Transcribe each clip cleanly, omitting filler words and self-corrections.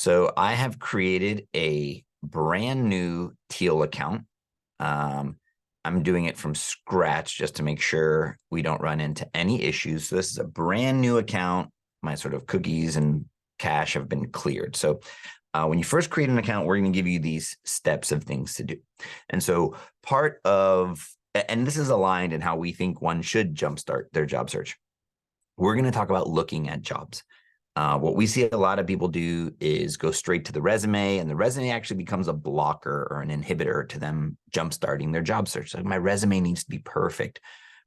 So I have created a brand new Teal account. I'm doing it from scratch just to make sure we don't run into any issues. So this is a brand new account. My sort of cookies and cache have been cleared. So when you first create an account, we're going to give you these steps of things to do. And so part of, and this is aligned in how we think one should jumpstart their job search. We're going to talk about looking at jobs. What we see a lot of people do is go straight to the resume, and the resume actually becomes a blocker or an inhibitor to them jumpstarting their job search. So my resume needs to be perfect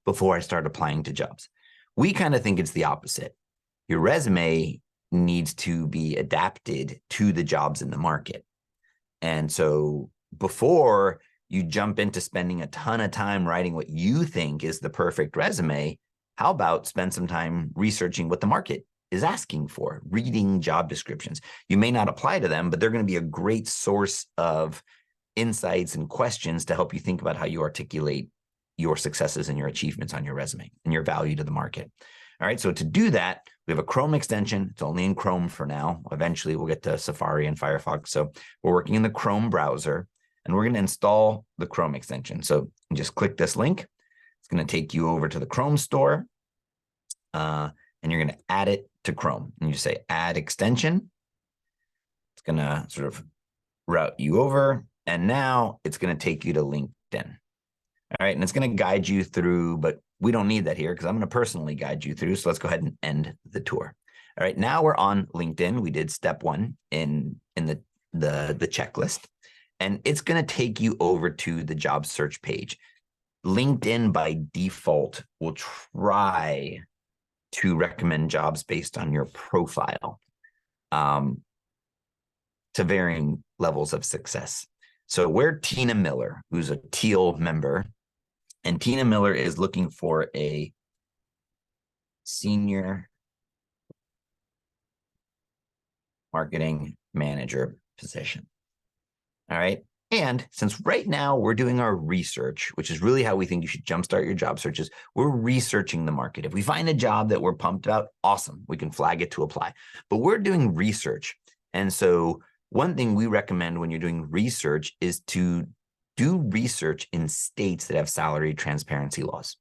before I start applying to jobs. We kind of think it's the opposite. Your resume needs to be adapted to the jobs in the market. And so before you jump into spending a ton of time writing what you think is the perfect resume, how about spend some time researching what the market is asking for, reading job descriptions. You may not apply to them, but they're going to be a great source of insights and questions to help you think about how you articulate your successes and your achievements on your resume and your value to the market. All right, so to do that, we have a Chrome extension. It's only in Chrome for now. Eventually, we'll get to Safari and Firefox. So we're working in the Chrome browser, and we're going to install the Chrome extension. So you just click this link. It's going to take you over to the Chrome store, and you're going to add it to Chrome. And you say add extension. It's going to sort of route you over, and now it's going to take you to LinkedIn. All right, and it's going to guide you through, but we don't need that here because I'm going to personally guide you through. So let's go ahead and end the tour. All right, now we're on LinkedIn. We did step one in the checklist, and it's going to take you over to the job search page. LinkedIn by default will try to recommend jobs based on your profile to varying levels of success. So we're Tina Miller, who's a Teal member, and Tina Miller is looking for a senior marketing manager position. All right. And since right now we're doing our research, which is really how we think you should jumpstart your job searches, we're researching the market. If we find a job that we're pumped about, awesome, we can flag it to apply. But we're doing research. And so one thing we recommend when you're doing research is to do research in states that have salary transparency laws,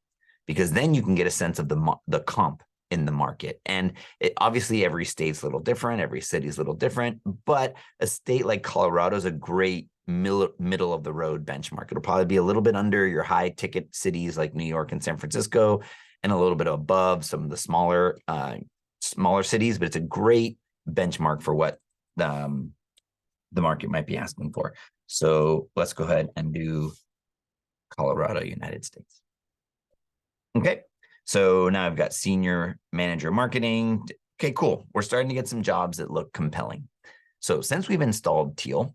because then you can get a sense of the comp in the market. And obviously every state's a little different, every city's a little different, but a state like Colorado is a great middle of the road benchmark. It'll probably be a little bit under your high ticket cities like New York and San Francisco, and a little bit above some of the smaller cities, but it's a great benchmark for what the market might be asking for. So let's go ahead and do Colorado, United States. Okay, so now I've got senior manager marketing. Okay, cool. We're starting to get some jobs that look compelling. So since we've installed Teal,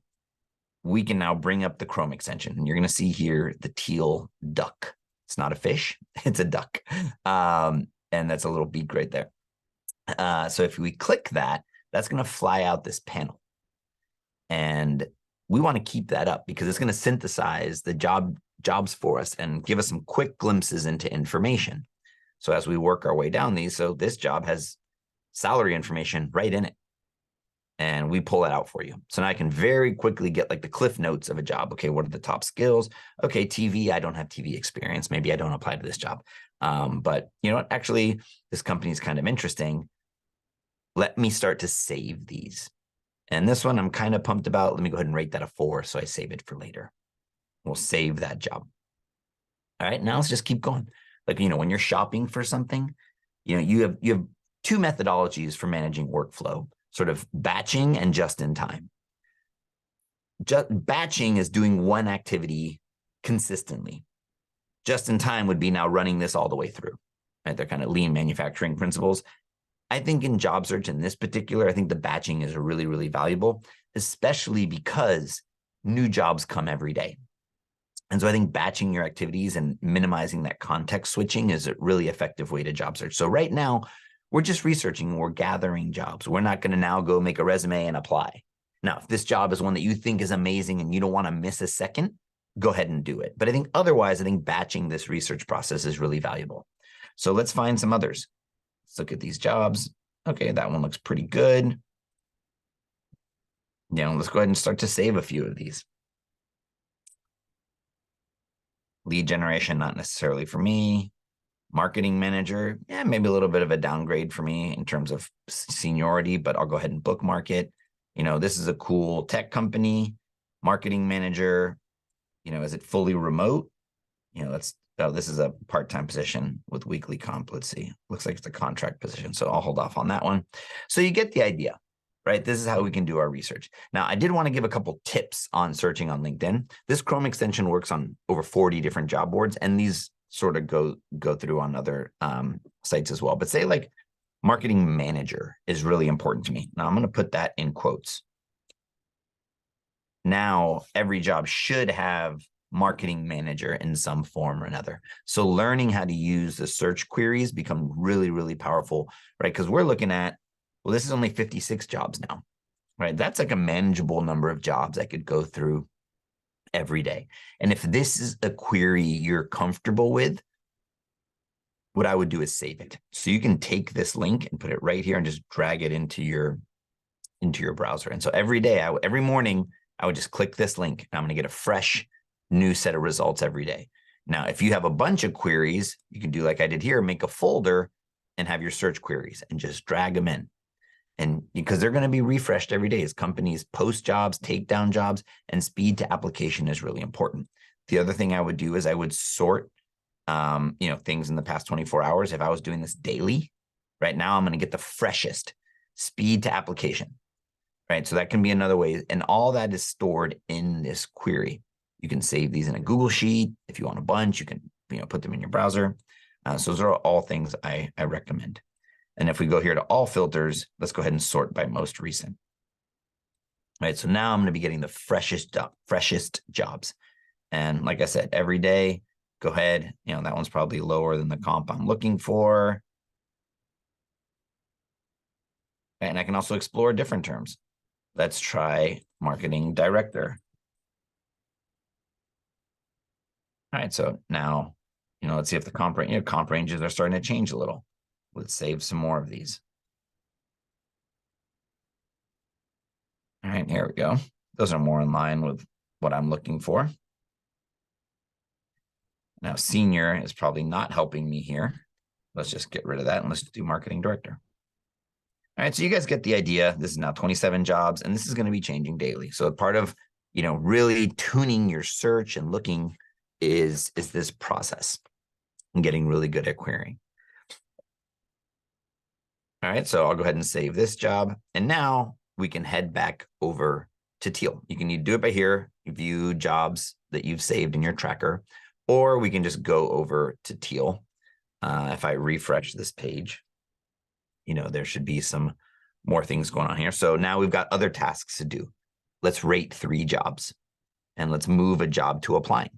we can now bring up the Chrome extension, and you're going to see here the Teal duck. It's not a fish, it's a duck. And that's a little beak right there. So if we click that, that's going to fly out this panel. And we want to keep that up because it's going to synthesize the jobs for us and give us some quick glimpses into information. So as we work our way down these, so this job has salary information right in it, and we pull that out for you. So now I can very quickly get like the cliff notes of a job. Okay, what are the top skills? Okay, TV, I don't have TV experience. Maybe I don't apply to this job. But you know what? Actually, this company is kind of interesting. Let me start to save these. And this one I'm kind of pumped about. Let me go ahead and rate that a 4 so I save it for later. We'll save that job. All right, now let's just keep going. Like, you know, when you're shopping for something, you know, you have two methodologies for managing workflow, sort of batching and just in time. Batching is doing one activity consistently. Just in time would be now running this all the way through. Right? They're kind of lean manufacturing principles. I think in job search in this particular, I think the batching is really, really valuable, especially because new jobs come every day. And so I think batching your activities and minimizing that context switching is a really effective way to job search. So right now, we're just researching, we're gathering jobs. We're not going to now go make a resume and apply. Now, if this job is one that you think is amazing and you don't want to miss a second, go ahead and do it. But I think otherwise, I think batching this research process is really valuable. So let's find some others. Let's look at these jobs. Okay, that one looks pretty good. let's go ahead and start to save a few of these. Lead generation, not necessarily for me. Marketing manager, yeah, maybe a little bit of a downgrade for me in terms of seniority, but I'll go ahead and bookmark it. This is a cool tech company. Marketing manager, is it fully remote? This is a part-time position with weekly comp. Let's see. Looks like it's a contract position, so I'll hold off on that one. So you get the idea, right? This is how we can do our research. Now, I did want to give a couple tips on searching on LinkedIn. This Chrome extension works on over 40 different job boards, and these sort of go through on other sites as well. But say like marketing manager is really important to me. Now I'm going to put that in quotes. Now every job should have marketing manager in some form or another. So learning how to use the search queries become really, really powerful, right? Because we're looking at, well, this is only 56 jobs now, right? That's like a manageable number of jobs I could go through every day. And if this is a query you're comfortable with, what I would do is save it. So you can take this link and put it right here and just drag it into your browser. And so every day, every morning, I would just click this link and I'm going to get a fresh new set of results every day. Now, if you have a bunch of queries, you can do like I did here, make a folder and have your search queries and just drag them in. And because they're going to be refreshed every day as companies post jobs, take down jobs, and speed to application is really important. The other thing I would do is I would sort things in the past 24 hours. If I was doing this daily, right now, I'm going to get the freshest speed to application, right? So that can be another way. And all that is stored in this query. You can save these in a Google Sheet. If you want a bunch, you can, put them in your browser. So those are all things I recommend. And if we go here to all filters, let's go ahead and sort by most recent. All right, so now I'm going to be getting the freshest jobs. And like I said, every day, go ahead. That one's probably lower than the comp I'm looking for. And I can also explore different terms. Let's try marketing director. All right, so now, let's see if the comp ranges are starting to change a little. Let's save some more of these. All right, here we go. Those are more in line with what I'm looking for. Now, senior is probably not helping me here. Let's just get rid of that and let's do marketing director. All right, so you guys get the idea. This is now 27 jobs, and this is going to be changing daily. So part of, really tuning your search and looking is this process and getting really good at querying. All right, so I'll go ahead and save this job. And now we can head back over to Teal. You can do it by here, view jobs that you've saved in your tracker, or we can just go over to Teal. If I refresh this page, there should be some more things going on here. So now we've got other tasks to do. Let's rate 3 jobs and let's move a job to applying.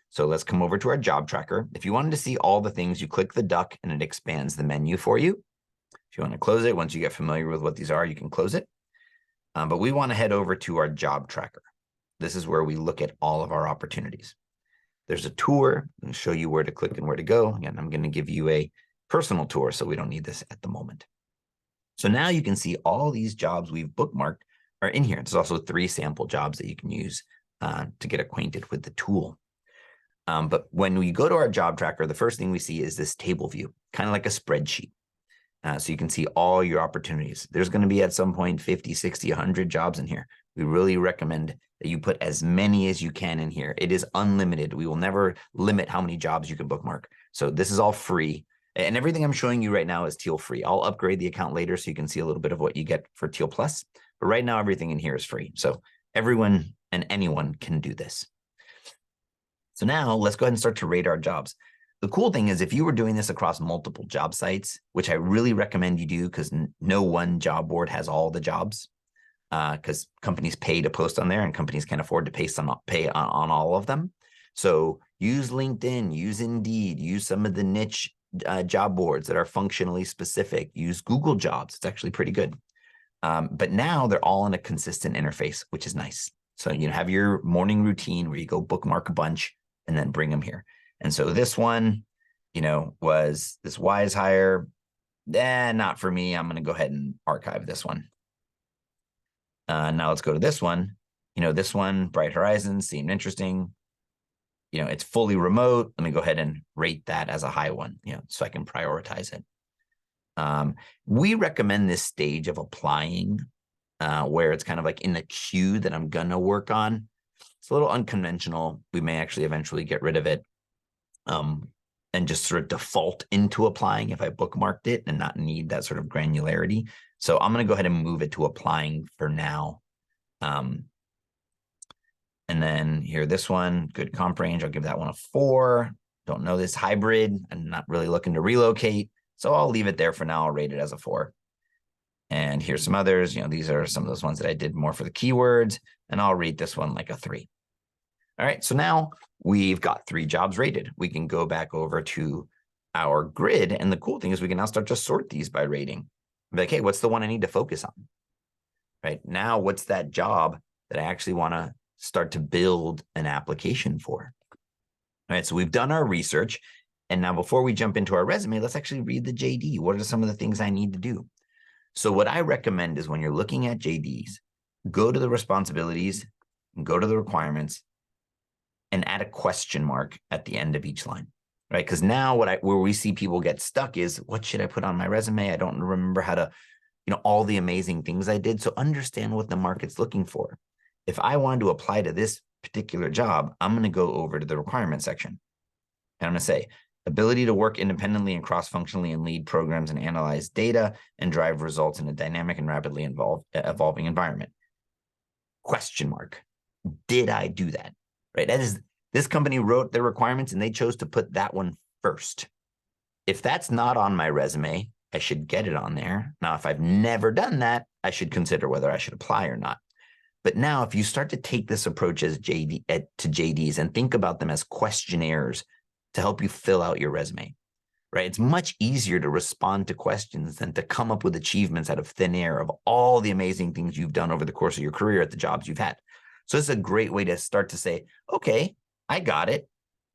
So let's come over to our job tracker. If you wanted to see all the things, you click the duck and it expands the menu for you. If you want to close it, once you get familiar with what these are, you can close it. But we want to head over to our job tracker. This is where we look at all of our opportunities. There's a tour and show you where to click and where to go. Again, I'm going to give you a personal tour, so we don't need this at the moment. So now you can see all these jobs we've bookmarked are in here. There's also 3 sample jobs that you can use to get acquainted with the tool. But when we go to our job tracker, the first thing we see is this table view, kind of like a spreadsheet. So you can see all your opportunities. There's going to be at some point 50, 60, 100 jobs in here. We really recommend that you put as many as you can in here. It is unlimited. We will never limit how many jobs you can bookmark. So this is all free. And everything I'm showing you right now is Teal free. I'll upgrade the account later so you can see a little bit of what you get for Teal Plus. But right now, everything in here is free. So everyone and anyone can do this. So now let's go ahead and start to rate our jobs. The cool thing is if you were doing this across multiple job sites, which I really recommend you do because no one job board has all the jobs, because companies pay to post on there and companies can't afford to pay on all of them. So use LinkedIn, use Indeed, use some of the niche job boards that are functionally specific. Use Google Jobs. It's actually pretty good. But now they're all in a consistent interface, which is nice. So you have your morning routine where you go bookmark a bunch and then bring them here. And so this one, was this wise hire. Not for me. I'm going to go ahead and archive this one. Now let's go to this one. This one, Bright Horizons, seemed interesting. It's fully remote. Let me go ahead and rate that as a high one, so I can prioritize it. We recommend this stage of applying where it's kind of like in the queue that I'm going to work on. It's a little unconventional. We may actually eventually get rid of it and just sort of default into applying if I bookmarked it and not need that sort of granularity. So I'm going to go ahead and move it to applying for now. And then here, this one, good comp range. I'll give that one a 4. Don't know this hybrid. I'm not really looking to relocate. So I'll leave it there for now. I'll rate it as a 4. And here's some others. These are some of those ones that I did more for the keywords. And I'll rate this one like a 3. All right. So now we've got 3 jobs rated. We can go back over to our grid. And the cool thing is we can now start to sort these by rating. Be like, hey, what's the one I need to focus on? Right now, what's that job that I actually want to start to build an application for? All right, so we've done our research. And now before we jump into our resume, let's actually read the JD. What are some of the things I need to do? So what I recommend is when you're looking at JDs, go to the responsibilities, go to the requirements, and add a question mark at the end of each line, right? Because now where we see people get stuck is, what should I put on my resume? I don't remember how to, all the amazing things I did. So understand what the market's looking for. If I wanted to apply to this particular job, I'm going to go over to the requirement section. And I'm going to say, ability to work independently and cross-functionally and lead programs and analyze data and drive results in a dynamic and rapidly evolving environment. Question mark. Did I do that? Right? This company wrote their requirements and they chose to put that one first. If that's not on my resume, I should get it on there. Now, if I've never done that, I should consider whether I should apply or not. But now if you start to take this approach as to JDs and think about them as questionnaires to help you fill out your resume, right? It's much easier to respond to questions than to come up with achievements out of thin air of all the amazing things you've done over the course of your career at the jobs you've had. So it's a great way to start to say, okay, I got it.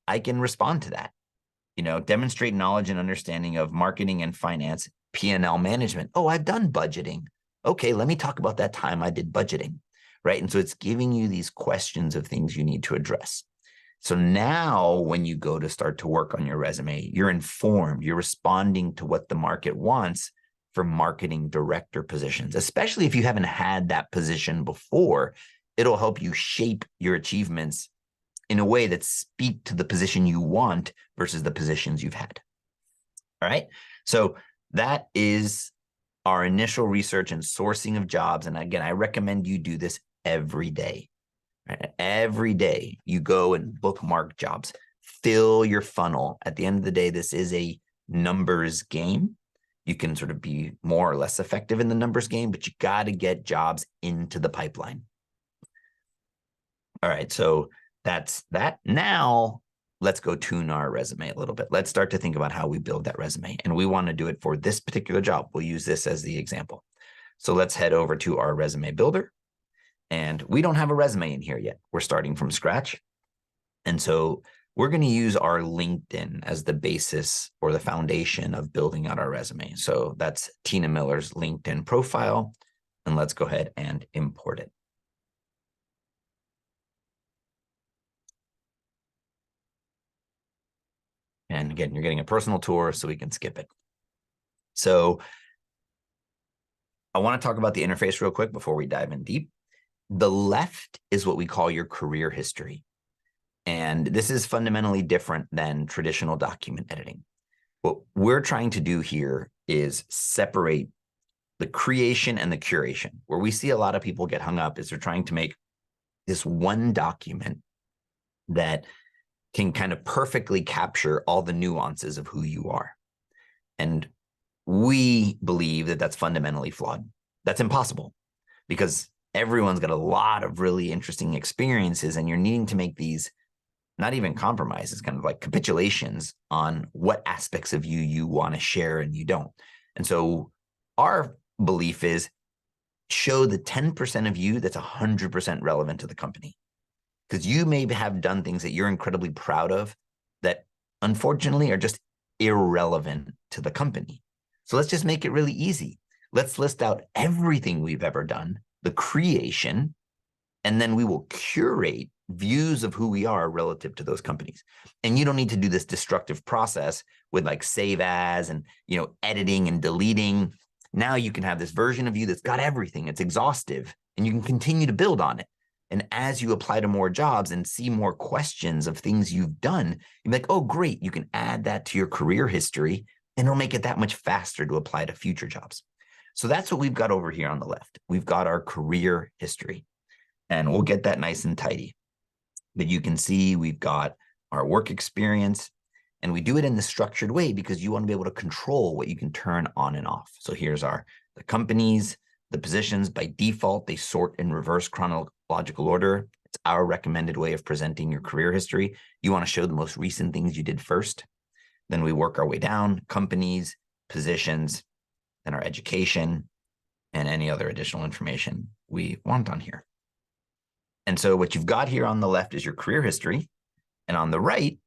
I can respond to that. Demonstrate knowledge and understanding of marketing and finance, P&L management. Oh, I've done budgeting. Okay, let me talk about that time I did budgeting, right? And so it's giving you these questions of things you need to address. So now when you go to start to work on your resume, you're informed, you're responding to what the market wants for marketing director positions, especially if you haven't had that position before. It'll help you shape your achievements in a way that speak to the position you want versus the positions you've had. All right. So that is our initial research and sourcing of jobs. And again, I recommend you do this every day. Right? Every day you go and bookmark jobs, fill your funnel. At the end of the day, this is a numbers game. You can sort of be more or less effective in the numbers game, but you got to get jobs into the pipeline. All right. So that's that. Now let's go tune our resume a little bit. Let's start to think about how we build that resume. And we want to do it for this particular job. We'll use this as the example. So let's head over to our resume builder. And we don't have a resume in here yet. We're starting from scratch. And so we're going to use our LinkedIn as the basis or the foundation of building out our resume. So that's Tina Miller's LinkedIn profile. And let's go ahead and import it. And again, you're getting a personal tour, so we can skip it. So I want to talk about the interface real quick before we dive in deep. The left is what we call your career history. And this is fundamentally different than traditional document editing. What we're trying to do here is separate the creation and the curation. Where we see a lot of people get hung up is they're trying to make this one document that can kind of perfectly capture all the nuances of who you are. And we believe that that's fundamentally flawed. That's impossible because everyone's got a lot of really interesting experiences and you're needing to make these not even compromises, kind of like capitulations on what aspects of you want to share and you don't. And so our belief is show the 10% of you that's 100% relevant to the company. Because you may have done things that you're incredibly proud of that unfortunately are just irrelevant to the company. So let's just make it really easy. Let's list out everything we've ever done the creation, and then we will curate views of who we are relative to those companies. And you don't need to do this destructive process with like save as and, editing and deleting. Now you can have this version of you that's got everything. It's exhaustive, and you can continue to build on it. And as you apply to more jobs and see more questions of things you've done, you're like, oh, great. You can add that to your career history, and it'll make it that much faster to apply to future jobs. So that's what we've got over here on the left. We've got our career history, and we'll get that nice and tidy. But you can see we've got our work experience, and we do it in the structured way because you want to be able to control what you can turn on and off. So here's the companies, the positions. By default, they sort in reverse chronological order. It's our recommended way of presenting your career history. You want to show the most recent things you did first. Then we work our way down: companies, positions, then our education, and any other additional information we want on here. And so what you've got here on the left is your career history. And on the right,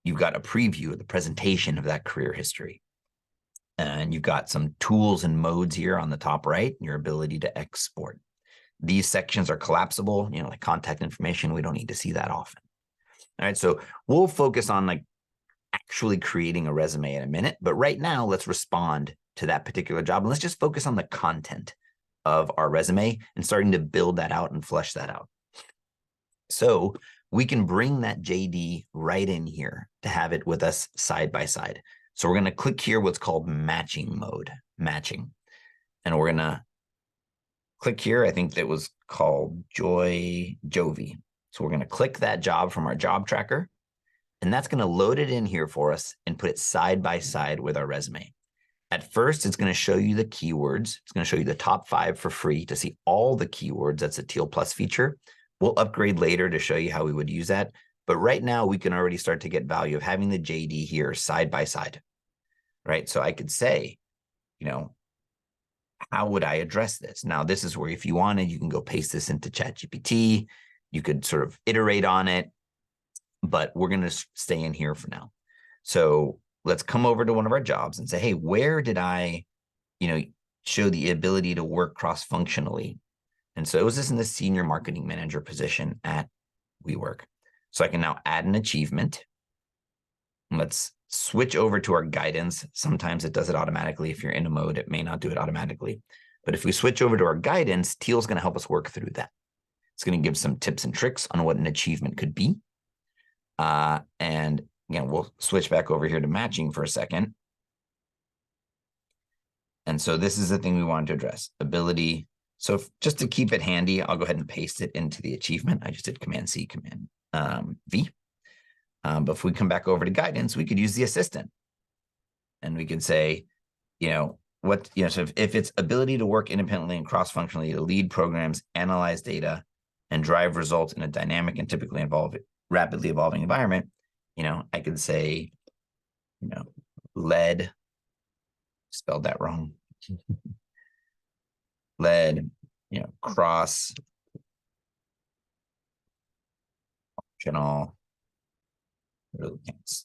you've got a preview of the presentation of that career history. And you've got some tools and modes here on the top right, your ability to export. These sections are collapsible, like contact information. We don't need to see that often. All right, so we'll focus on like actually creating a resume in a minute. But right now, let's respond to that particular job. And let's just focus on the content of our resume and starting to build that out and flesh that out. So we can bring that JD right in here to have it with us side by side. So we're going to click here what's called matching mode, matching. And we're going to click here. I think that was called Jovi. So we're going to click that job from our job tracker, and that's going to load it in here for us and put it side by side with our resume. At first, it's going to show you the keywords. It's going to show you the top 5 for free to see all the keywords. That's a Teal Plus feature. We'll upgrade later to show you how we would use that. But right now, we can already start to get value of having the JD here side by side, right? So I could say, how would I address this? Now, this is where if you wanted, you can go paste this into ChatGPT. You could sort of iterate on it, but we're going to stay in here for now. So let's come over to one of our jobs and say, hey, where did I, show the ability to work cross-functionally? And so it was this in the senior marketing manager position at WeWork. So I can now add an achievement. Let's switch over to our guidance. Sometimes it does it automatically. If you're in a mode, it may not do it automatically. But if we switch over to our guidance, Teal's going to help us work through that. It's going to give some tips and tricks on what an achievement could be. And again, we'll switch back over here to matching for a second. And so this is the thing we wanted to address: ability. So just to keep it handy, I'll go ahead and paste it into the achievement. I just did Command-C, Command-V. But if we come back over to guidance, we could use the assistant. And we could say, so if it's ability to work independently and cross-functionally to lead programs, analyze data, and drive results in a dynamic and typically rapidly evolving environment, I could say, led, spelled that wrong. Led, cross functional, really can't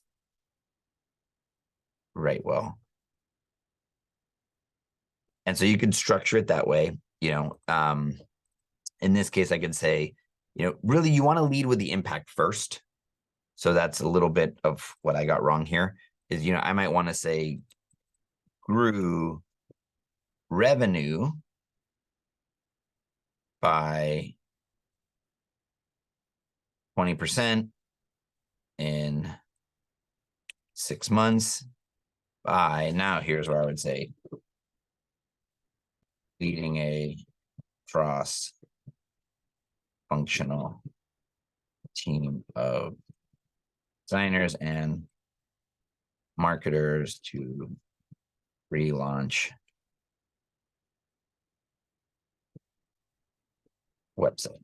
write well. And so you could structure it that way. In this case, I could say, really you want to lead with the impact first. So that's a little bit of what I got wrong here is, I might want to say grew revenue by 20% in 6 months by, now here's where I would say, leading a cross-functional team of designers and marketers to relaunch website.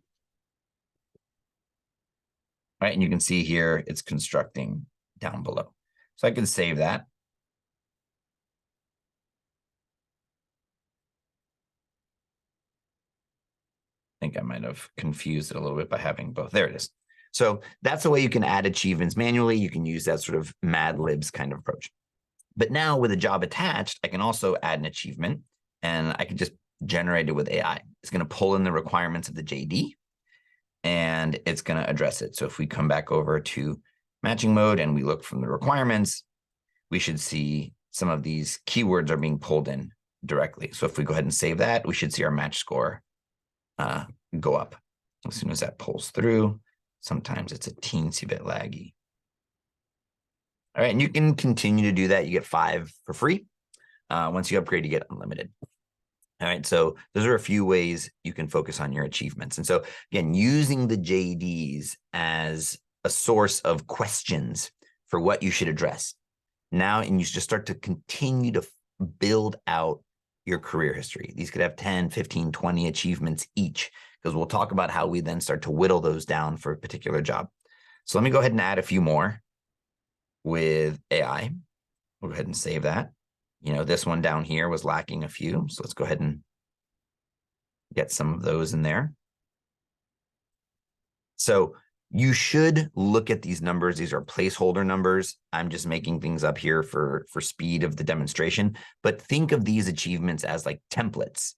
Right, and you can see here it's constructing down below. So I can save that. I think I might have confused it a little bit by having both. There it is. So that's the way you can add achievements manually. You can use that sort of Mad Libs kind of approach. But now with a job attached, I can also add an achievement, and I can just generate it with AI. It's going to pull in the requirements of the JD, and it's going to address it. So if we come back over to matching mode and we look from the requirements, we should see some of these keywords are being pulled in directly. So if we go ahead and save that, we should see our match score go up as soon as that pulls through. Sometimes it's a teensy bit laggy. All right, and you can continue to do that. You get 5 for free. Once you upgrade, you get unlimited. All right, so those are a few ways you can focus on your achievements. And so again, using the JDs as a source of questions for what you should address. Now, and you just start to continue to build out your career history. These could have 10, 15, 20 achievements each, because we'll talk about how we then start to whittle those down for a particular job. So let me go ahead and add a few more with AI. We'll go ahead and save that. This one down here was lacking a few. So let's go ahead and get some of those in there. So you should look at these numbers. These are placeholder numbers. I'm just making things up here for speed of the demonstration. But think of these achievements as like templates,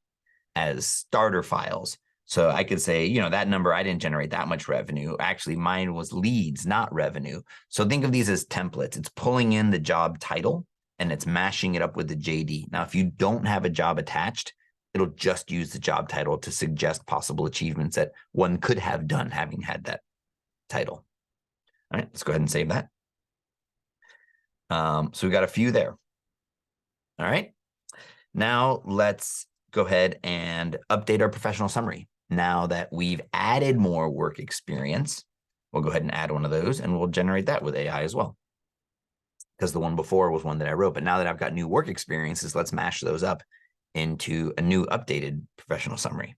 as starter files. So I could say, that number, I didn't generate that much revenue. Actually, mine was leads, not revenue. So think of these as templates. It's pulling in the job title and it's mashing it up with the JD. Now, if you don't have a job attached, it'll just use the job title to suggest possible achievements that one could have done having had that title. All right, let's go ahead and save that. So we've got a few there. All right, now let's go ahead and update our professional summary. Now that we've added more work experience, we'll go ahead and add one of those and we'll generate that with AI as well. Because the one before was one that I wrote, but now that I've got new work experiences, let's mash those up into a new updated professional summary.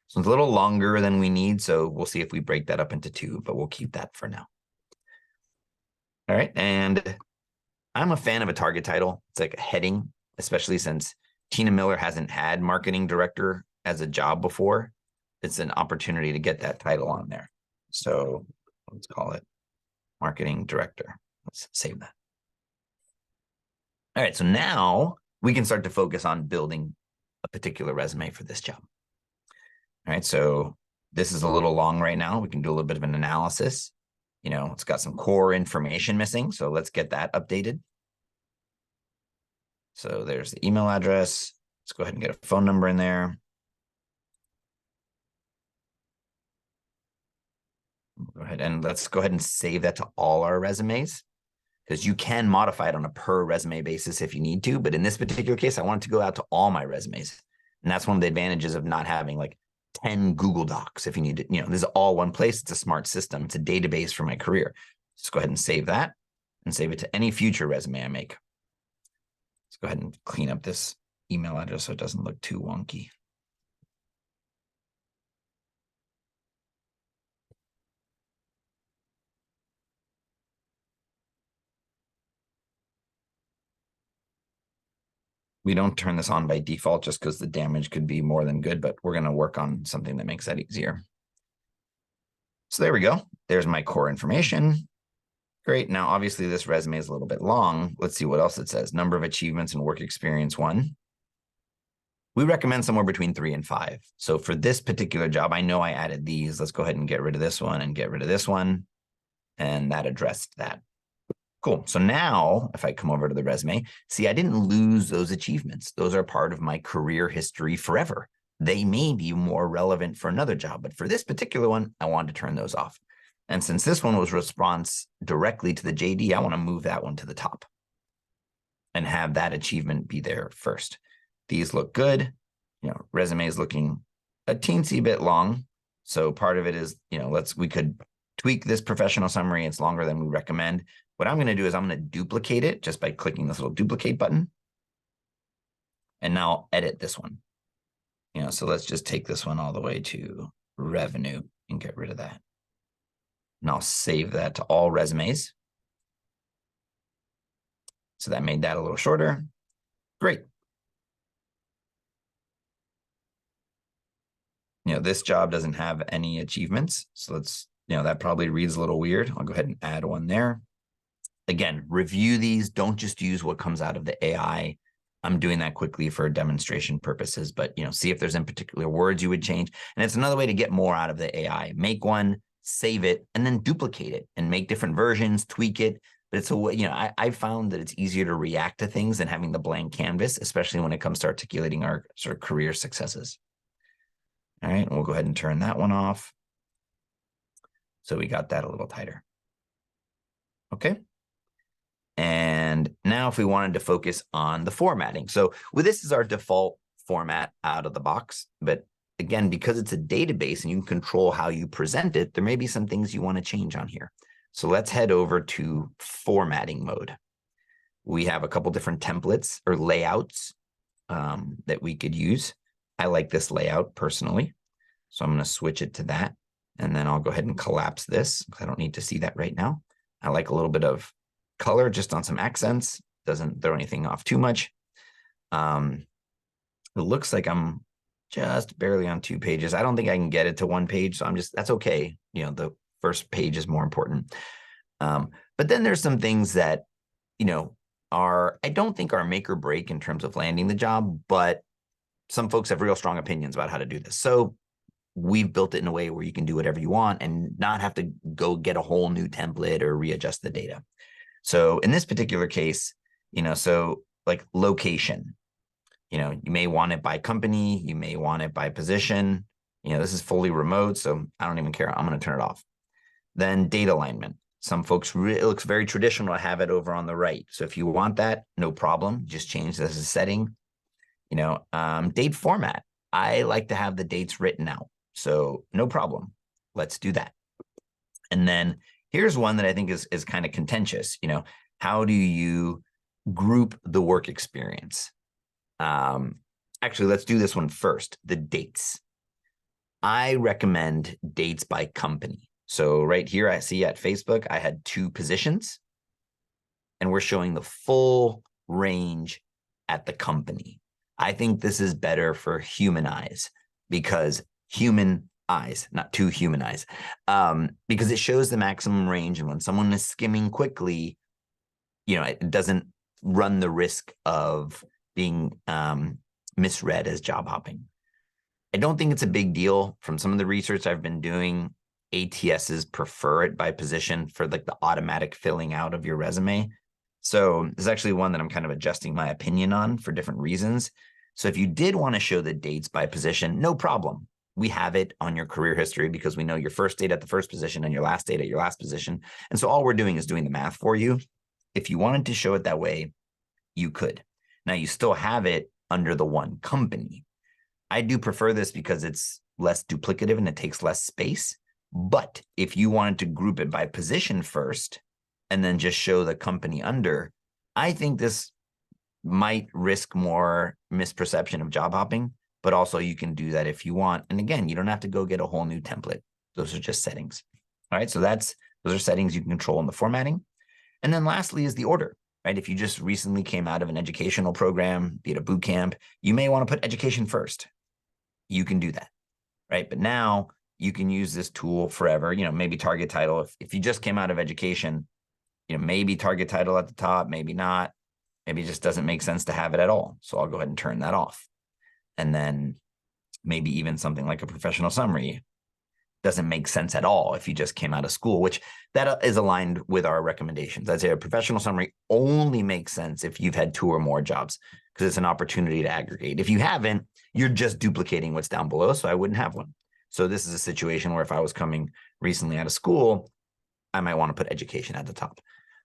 So it's a little longer than we need, so we'll see if we break that up into 2, but we'll keep that for now. All right, and I'm a fan of a target title. It's like a heading, especially since Tina Miller hasn't had marketing director as a job before. It's an opportunity to get that title on there. So let's call it marketing director. Let's save that. All right, so now we can start to focus on building a particular resume for this job. All right, so this is a little long right now. We can do a little bit of an analysis. It's got some core information missing, so let's get that updated. So there's the email address. Let's go ahead and get a phone number in there. Go ahead and let's go ahead and save that to all our resumes, because you can modify it on a per resume basis if you need to. But in this particular case, I want it to go out to all my resumes. And that's one of the advantages of not having like 10 Google Docs. If you need to, this is all one place. It's a smart system. It's a database for my career. Just go ahead and save that and save it to any future resume I make. Let's go ahead and clean up this email address so it doesn't look too wonky. We don't turn this on by default just because the damage could be more than good, but we're going to work on something that makes that easier. So there we go. There's my core information. Great. Now, obviously, this resume is a little bit long. Let's see what else it says. Number of achievements and work experience 1. We recommend somewhere between 3 and 5. So for this particular job, I know I added these. Let's go ahead and get rid of this one and get rid of this one. And that addressed that. Cool. So now if I come over to the resume, see, I didn't lose those achievements. Those are part of my career history forever. They may be more relevant for another job, but for this particular one, I wanted to turn those off. And since this one was response directly to the JD, I want to move that one to the top and have that achievement be there first. These look good. Resume is looking a teensy bit long. So part of it is, we could tweak this professional summary. It's longer than we recommend. What I'm going to do is I'm going to duplicate it just by clicking this little duplicate button. And now I'll edit this one. So let's just take this one all the way to revenue and get rid of that. And I'll save that to all resumes. So that made that a little shorter. Great. This job doesn't have any achievements. So let's, that probably reads a little weird. I'll go ahead and add one there. Again, review these. Don't just use what comes out of the AI I'm doing that quickly for demonstration purposes, but see if there's in particular words you would change. And it's another way to get more out of the AI. Make one, save it, and then duplicate it and make different versions, tweak it. But it's a way, I found that it's easier to react to things than having the blank canvas, especially when it comes to articulating our sort of career successes. All right, and we'll go ahead and turn that one off. So we got that a little tighter. Okay. And now if we wanted to focus on the formatting. So with this is our default format out of the box. But again, because it's a database and you can control how you present it, there may be some things you want to change on here. So let's head over to formatting mode. We have a couple different templates or layouts that we could use. I like this layout personally. So I'm going to switch it to that. And then I'll go ahead and collapse this because I don't need to see that right now. I like a little bit of color just on some accents. Doesn't throw anything off too much. It looks like I'm just barely on 2 pages. I don't think I can get it to 1 page. So that's okay. The first page is more important. But then there's some things that, I don't think are make or break in terms of landing the job, but some folks have real strong opinions about how to do this. So we've built it in a way where you can do whatever you want and not have to go get a whole new template or readjust the data. So in this particular case, so like location, you may want it by company, you may want it by position. This is fully remote, so I don't even care. I'm going to turn it off. Then date alignment. Some folks, it looks very traditional to have it over on the right. So if you want that, no problem. Just change this as a setting. Date format. I like to have the dates written out. So no problem. Let's do that. And then here's one that I think is kind of contentious. How do you group the work experience? Actually, let's do this one first, the dates. I recommend dates by company. So right here, I see at Facebook, I had 2 positions, and we're showing the full range at the company. I think this is better for human eyes because human eyes, not 2 human eyes, because it shows the maximum range. And when someone is skimming quickly, it doesn't run the risk of being misread as job hopping. I don't think it's a big deal. From some of the research I've been doing, ATSs prefer it by position for like the automatic filling out of your resume. So there's actually one that I'm kind of adjusting my opinion on for different reasons. So if you did want to show the dates by position, no problem. We have it on your career history because we know your first date at the first position and your last date at your last position. And so all we're doing is doing the math for you. If you wanted to show it that way, you could. Now you still have it under the one company. I do prefer this because it's less duplicative and it takes less space. But if you wanted to group it by position first and then just show the company under, I think this might risk more misperception of job hopping, but also you can do that if you want. And again, you don't have to go get a whole new template. Those are just settings. All right, so those are settings you can control in the formatting. And then lastly is the order, right? If you just recently came out of an educational program, be it a boot camp, you may want to put education first. You can do that, right? But now you can use this tool forever, maybe target title. If you just came out of education, maybe target title at the top, maybe not. Maybe it just doesn't make sense to have it at all. So I'll go ahead and turn that off. And then maybe even something like a professional summary doesn't make sense at all if you just came out of school, which that is aligned with our recommendations. I'd say a professional summary only makes sense if you've had 2 or more jobs because it's an opportunity to aggregate. If you haven't, you're just duplicating what's down below, so I wouldn't have one. So this is a situation where if I was coming recently out of school, I might want to put education at the top.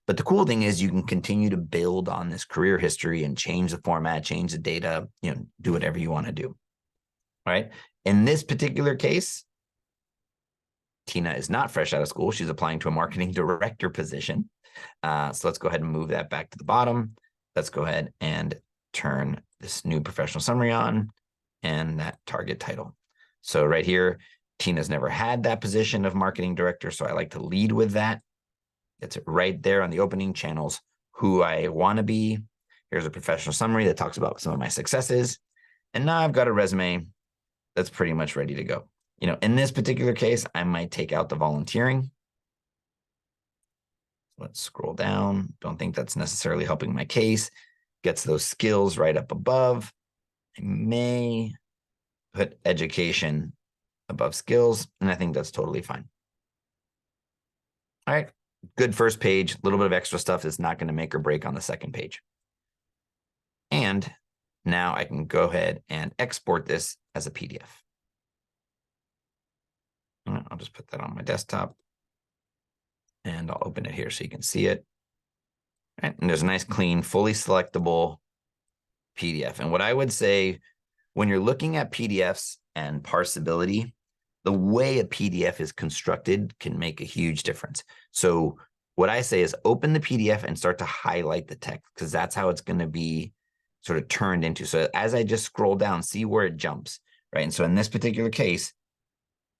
But the cool thing is you can continue to build on this career history and change the format, change the data, do whatever you want to do. All right. In this particular case, Tina is not fresh out of school. She's applying to a marketing director position. So let's go ahead and move that back to the bottom. Let's go ahead and turn this new professional summary on and that target title. So right here, Tina's never had that position of marketing director. So I like to lead with that. It's right there on the opening channels, who I want to be. Here's a professional summary that talks about some of my successes. And now I've got a resume that's pretty much ready to go. In this particular case, I might take out the volunteering. Let's scroll down. Don't think that's necessarily helping my case. gets those skills right up above. I may put education above skills, and I think that's totally fine. All right, good first page. A little bit of extra stuff is not going to make or break on the second page. And now I can go ahead and export this as a PDF. I'll just put that on my desktop, and I'll open it here so you can see it. All right, and there's a nice, clean, fully selectable PDF. And what I would say, when you're looking at PDFs and parsability, the way a PDF is constructed can make a huge difference. So what I say is open the PDF and start to highlight the text, because that's how it's going to be sort of turned into. So as I just scroll down, see where it jumps, right? And so in this particular case,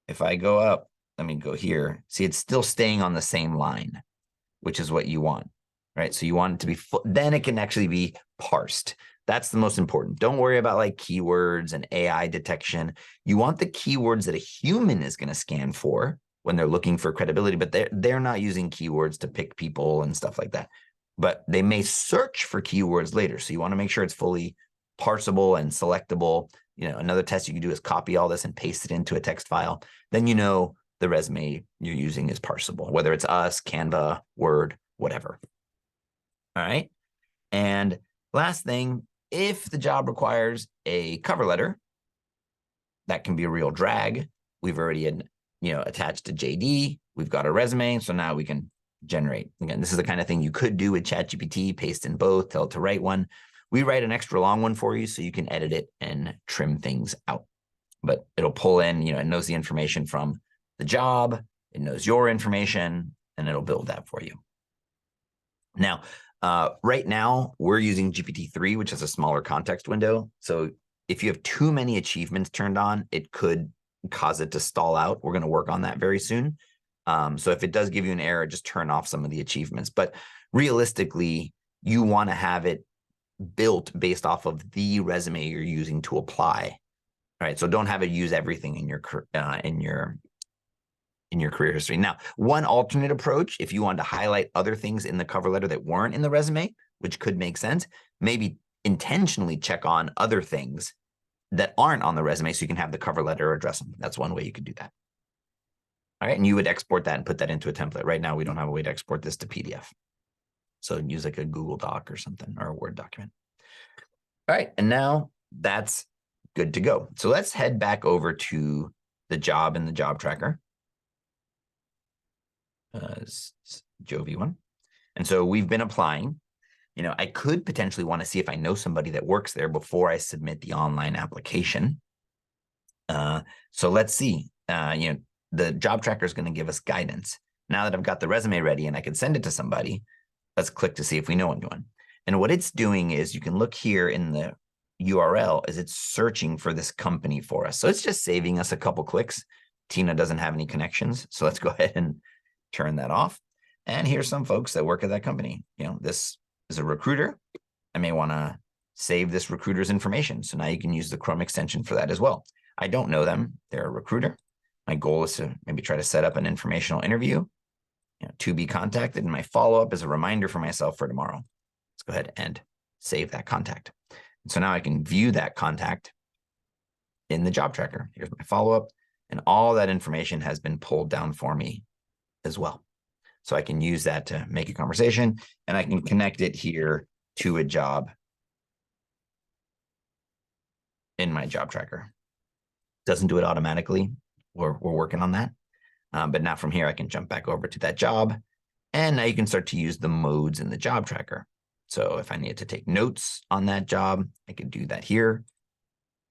if I go up, let me go here, see it's still staying on the same line, which is what you want, right? So you want it to be, then it can actually be parsed. That's the most important. Don't worry about like keywords and AI detection. You want the keywords that a human is going to scan for when they're looking for credibility, but they're not using keywords to pick people and stuff like that. But they may search for keywords later. So you want to make sure it's fully parsable and selectable. You know, another test you can do is copy all this and paste it into a text file. Then you know the resume you're using is parsable, whether it's us, Canva, Word, whatever. All right. And last thing, if the job requires a cover letter, that can be a real drag. We've already, attached a JD. We've got a resume. So now we can generate. Again, this is the kind of thing you could do with ChatGPT, paste in both, tell it to write one. We write an extra long one for you so you can edit it and trim things out. But it'll pull in, it knows the information from the job, it knows your information, and it'll build that for you. Now, right now, we're using GPT-3, which is a smaller context window. So if you have too many achievements turned on, it could cause it to stall out. We're going to work on that very soon. So if it does give you an error, just turn off some of the achievements. But realistically, you want to have it built based off of the resume you're using to apply. All right, so don't have it use everything in your career history. Now, one alternate approach, if you want to highlight other things in the cover letter that weren't in the resume, which could make sense, maybe intentionally check on other things that aren't on the resume so you can have the cover letter address them. That's one way you could do that. All right, and you would export that and put that into a template. Right now, we don't have a way to export this to PDF. So use like a Google Doc or something, or a Word document. All right, and now that's good to go. So let's head back over to the job in the job tracker. Jovi one. And so we've been applying. I could potentially want to see if I know somebody that works there before I submit the online application. So let's see. The job tracker is going to give us guidance. Now that I've got the resume ready and I can send it to somebody, let's click to see if we know anyone. And what it's doing is, you can look here in the URL, is it's searching for this company for us. So it's just saving us a couple clicks. Tina doesn't have any connections. So let's go ahead and turn that off. And here's some folks that work at that company. This is a recruiter. I may want to save this recruiter's information. So now you can use the Chrome extension for that as well. I don't know them. They're a recruiter. My goal is to maybe try to set up an informational interview, to be contacted. And my follow-up is a reminder for myself for tomorrow. Let's go ahead and save that contact. And so now I can view that contact in the job tracker. Here's my follow-up. And all that information has been pulled down for me as well. So I can use that to make a conversation, and I can connect it here to a job in my job tracker. Doesn't do it automatically. We're working on that. But now from here, I can jump back over to that job. And now you can start to use the modes in the job tracker. So if I needed to take notes on that job, I could do that here.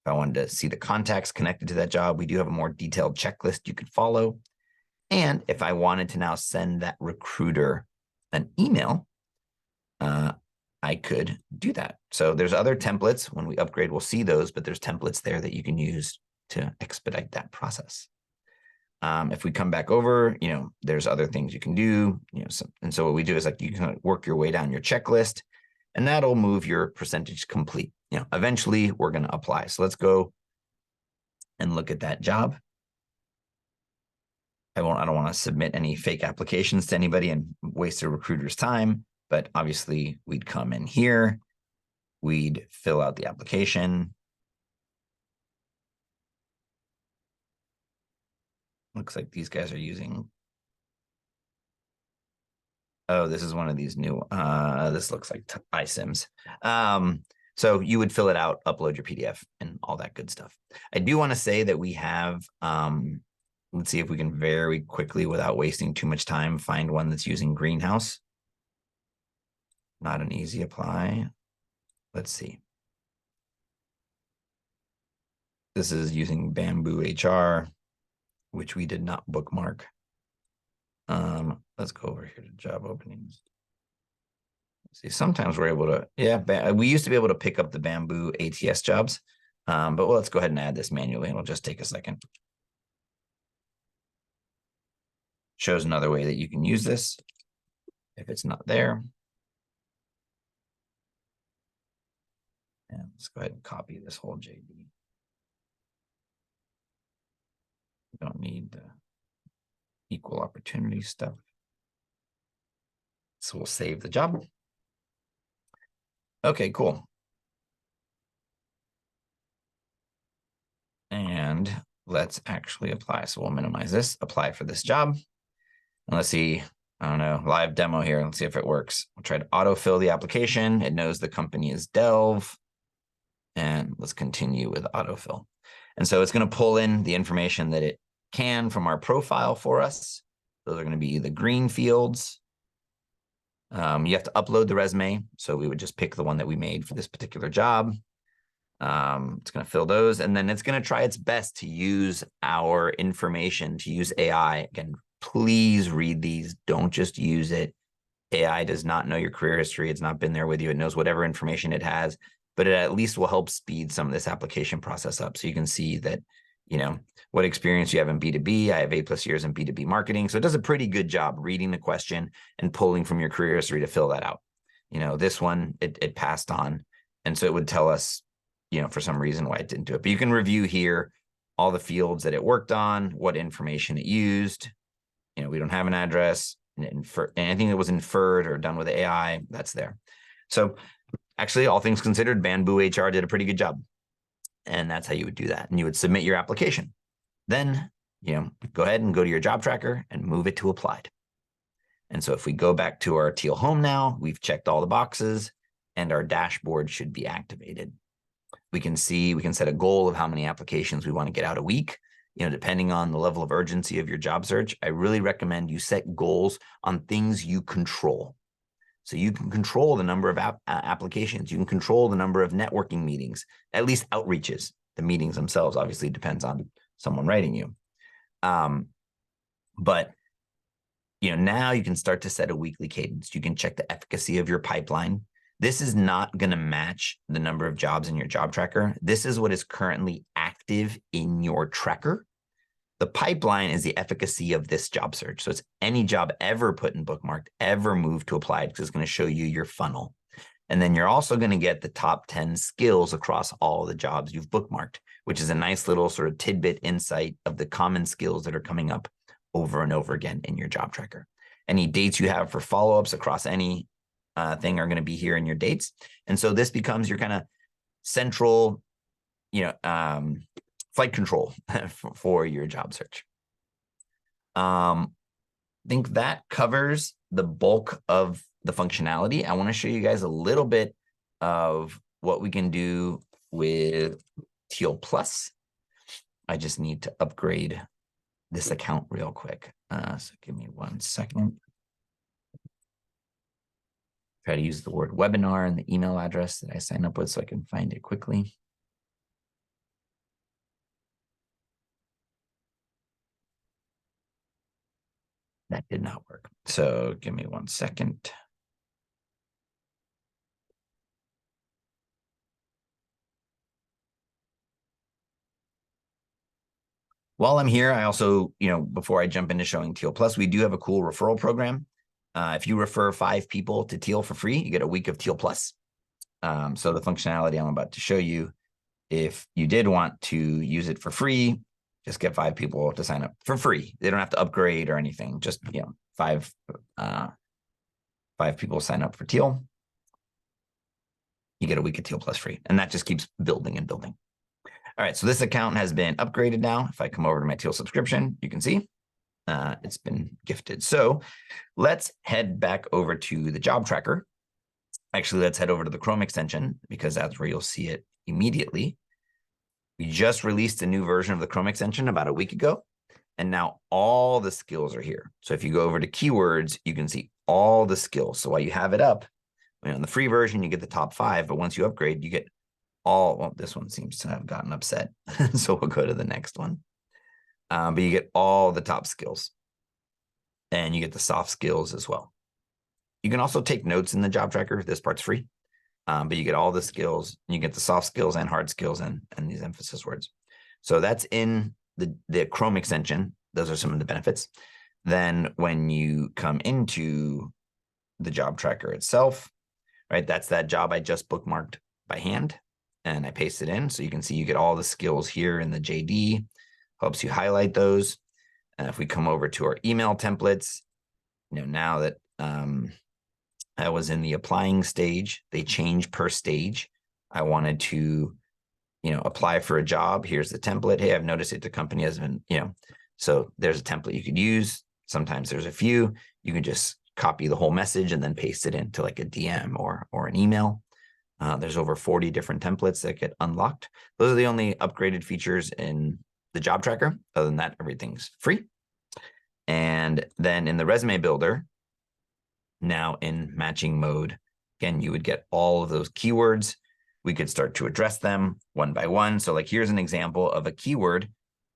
If I wanted to see the contacts connected to that job, we do have a more detailed checklist you could follow. And if I wanted to now send that recruiter an email, I could do that. So there's other templates. When we upgrade, we'll see those, but there's templates there that you can use to expedite that process. If we come back over, there's other things you can do, and so what we do is like, you can work your way down your checklist, and that'll move your percentage complete. Eventually we're going to apply. So let's go and look at that job. I don't want to submit any fake applications to anybody and waste a recruiter's time, but obviously we'd come in here we'd fill out the application. Looks like these guys are using. Oh, this is one of these new, this looks like iSIMs. So you would fill it out, upload your PDF and all that good stuff. I do want to say that we have, let's see if we can very quickly, without wasting too much time, find one that's using Greenhouse. Not an easy apply. Let's see. This is using Bamboo HR, which we did not bookmark. Let's go over here to job openings. See, sometimes we're able to, yeah, we used to be able to pick up the Bamboo ATS jobs, but let's go ahead and add this manually, and it'll just take a second. Shows another way that you can use this if it's not there. And let's go ahead and copy this whole JD. We don't need the equal opportunity stuff. So we'll save the job. Okay, cool. And let's actually apply. So we'll minimize this, apply for this job. And let's see, I don't know, live demo here. Let's see if it works. We'll try to autofill the application. It knows the company is Delve. And let's continue with autofill. And so it's going to pull in the information that it can from our profile for us. Those are going to be the green fields. You have to upload the resume. So we would just pick the one that we made for this particular job. It's going to fill those, and then it's going to try its best to use our information, to use AI. Again, please read these. Don't just use it. AI does not know your career history. It's not been there with you. It knows whatever information it has, but it at least will help speed some of this application process up. So you can see that, you know, what experience you have in B2B. I have 8+ years in B2B marketing. So it does a pretty good job reading the question and pulling from your career history to fill that out. You know, this one, it passed on. And so it would tell us, you know, for some reason why it didn't do it. But you can review here all the fields that it worked on, what information it used. You know, we don't have an address. Anything that was inferred or done with AI, that's there. So actually, all things considered, Bamboo HR did a pretty good job. And that's how you would do that. And you would submit your application. Then, you know, go ahead and go to your job tracker and move it to applied. And so if we go back to our Teal home now, we've checked all the boxes and our dashboard should be activated. We can see, we can set a goal of how many applications we want to get out a week. You know, depending on the level of urgency of your job search, I really recommend you set goals on things you control. So you can control the number of applications. You can control the number of networking meetings, at least outreaches. The meetings themselves obviously depends on someone writing you. But you know, now you can start to set a weekly cadence. You can check the efficacy of your pipeline. This is not going to match the number of jobs in your job tracker. This is what is currently active in your tracker. The pipeline is the efficacy of this job search. So it's any job ever put in bookmarked, ever moved to applied, because it's going to show you your funnel. And then you're also going to get the top 10 skills across all the jobs you've bookmarked, which is a nice little sort of tidbit insight of the common skills that are coming up over and over again in your job tracker. Any dates you have for follow-ups across any thing are going to be here in your dates. And so this becomes your kind of central, you know, flight control for your job search. I think that covers the bulk of the functionality. I want to show you guys a little bit of what we can do with Teal Plus. I just need to upgrade this account real quick. So give me 1 second. Try to use the word webinar and the email address that I sign up with so I can find it quickly. That did not work. So give me 1 second. While I'm here, I also, you know, before I jump into showing Teal Plus, we do have a cool referral program. If you refer 5 people to Teal for free, you get a week of Teal Plus. So the functionality I'm about to show you, if you did want to use it for free, just get 5 people to sign up for free. They don't have to upgrade or anything. Just, you know, 5 people sign up for Teal. you get a week of Teal Plus free. And that just keeps building and building. All right, so this account has been upgraded now. If I come over to my Teal subscription, you can see it's been gifted. So let's head back over to the job tracker. Actually, let's head over to the Chrome extension because that's where you'll see it immediately. We just released a new version of the Chrome extension about a week ago, and now all the skills are here. So if you go over to keywords, you can see all the skills. So while you have it up, in the free version, you get the top 5, but once you upgrade, you get all, well, this one seems to have gotten upset. So we'll go to the next one. But you get all the top skills, and you get the soft skills as well. You can also take notes in the job tracker. This part's free, but you get all the skills. You get the soft skills and hard skills and these emphasis words. So that's in the Chrome extension. Those are some of the benefits. Then when you come into the job tracker itself, right, that's that job I just bookmarked by hand, and I paste it in. So you can see you get all the skills here in the JD, helps you highlight those. And if we come over to our email templates, now that I was in the applying stage, they change per stage. I wanted to, apply for a job. Here's the template. Hey, I've noticed it. The company has been, so there's a template you could use. Sometimes there's a few. You can just copy the whole message and then paste it into like a DM or an email. There's over 40 different templates that get unlocked. Those are the only upgraded features in the job tracker. Other than that, everything's free. And then in the resume builder, now in matching mode, again, you would get all of those keywords. We could start to address them one by one. So like, here's an example of a keyword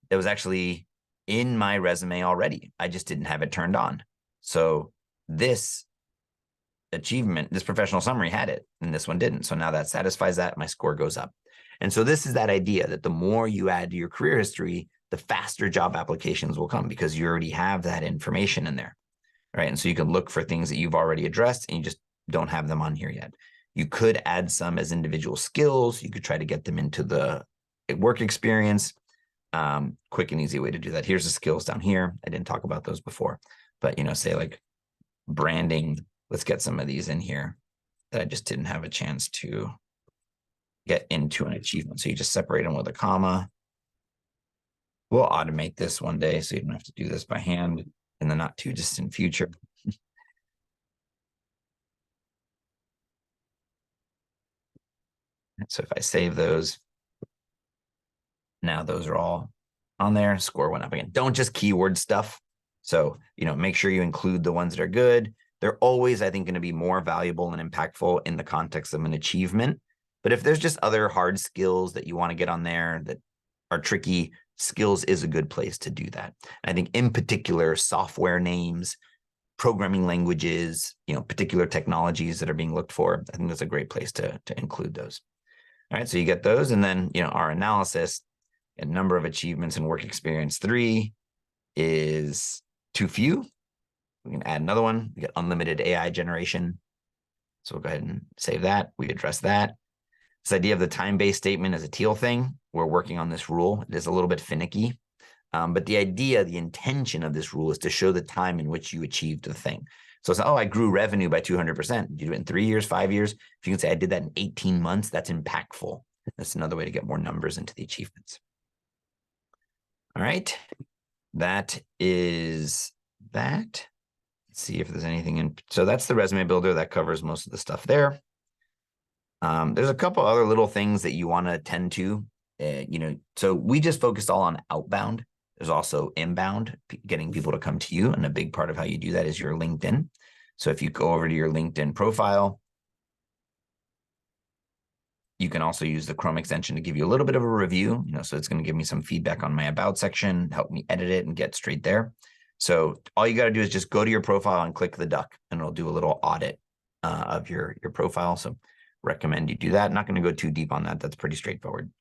that was actually in my resume already. I just didn't have it turned on. So this achievement, this professional summary had it, and this one didn't. So now that satisfies that, my score goes up. And so this is that idea that the more you add to your career history, the faster job applications will come because you already have that information in there, right? And so you can look for things that you've already addressed and you just don't have them on here yet. You could add some as individual skills. You could try to get them into the work experience. Quick and easy way to do that. Here's the skills down here. I didn't talk about those before, but say like branding, let's get some of these in here that I just didn't have a chance to get into an achievement. So you just separate them with a comma. We'll automate this one day so you don't have to do this by hand in the not too distant future. So if I save those, now those are all on there. Score went up again. Don't just keyword stuff. So, make sure you include the ones that are good. They're always, I think, going to be more valuable and impactful in the context of an achievement. But if there's just other hard skills that you want to get on there that are tricky, skills is a good place to do that. I think in particular, software names, programming languages, particular technologies that are being looked for, I think that's a great place to include those. All right, so you get those. And then, our analysis, a number of achievements and work experience 3 is too few. We can add another one. We get unlimited AI generation. So we'll go ahead and save that. We address that. This idea of the time-based statement is a Teal thing. We're working on this rule. It is a little bit finicky. But the idea, the intention of this rule is to show the time in which you achieved the thing. So it's not, I grew revenue by 200%. Did you do it in 3 years, 5 years? If you can say I did that in 18 months, that's impactful. That's another way to get more numbers into the achievements. All right. That is that. Let's see if there's anything in. So that's the resume builder. That covers most of the stuff there. There's a couple other little things that you want to tend to, so we just focused all on outbound. There's also inbound, getting people to come to you. And a big part of how you do that is your LinkedIn. So if you go over to your LinkedIn profile, you can also use the Chrome extension to give you a little bit of a review, so it's going to give me some feedback on my about section, help me edit it and get straight there. So all you got to do is just go to your profile and click the duck, and it'll do a little audit of your profile. So recommend you do that. Not going to go too deep on that. That's pretty straightforward.